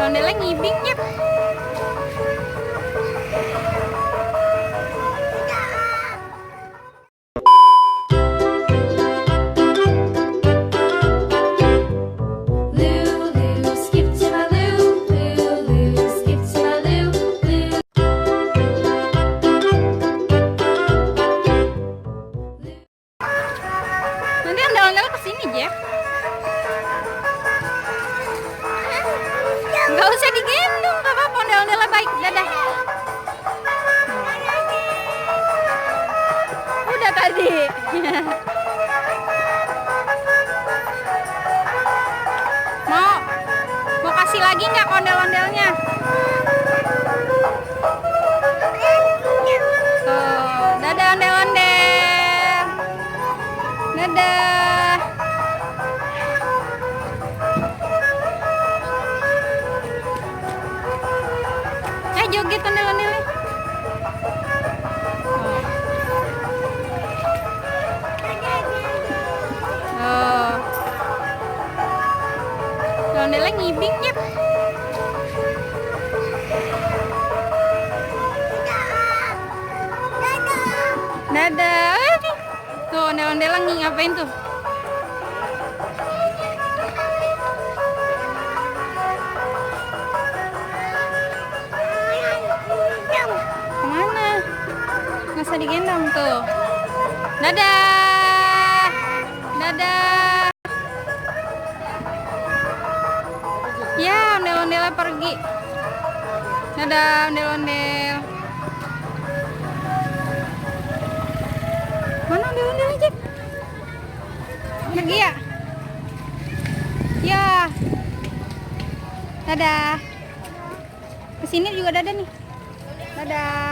Ondel-ondelnya ngibing ya. Nanti ondel-ondel kesini, Jeff. Nggak usah digendong, nggak apa-apa, ondel-ondelnya baik. Dadah. Udah tadi. Mau kasih lagi nggak ondel-ondelnya? Tuh, dadah ondel-ondel. Dadah. Joget ondel-ondelnya. Oh. Ondel-ondelnya ngibing ya. Dadah. Tuh ondel-ondelnya ngapain tuh? Kemana? Nggak usah digendong tuh. Dadah. Dadah. Ya, ondel-ondelnya pergi. Dadah, ondel-ondel. Mana ondel-ondelnya, Cek? Pergi ya? Ya. Dadah. Kesini juga dadah nih. Dadah.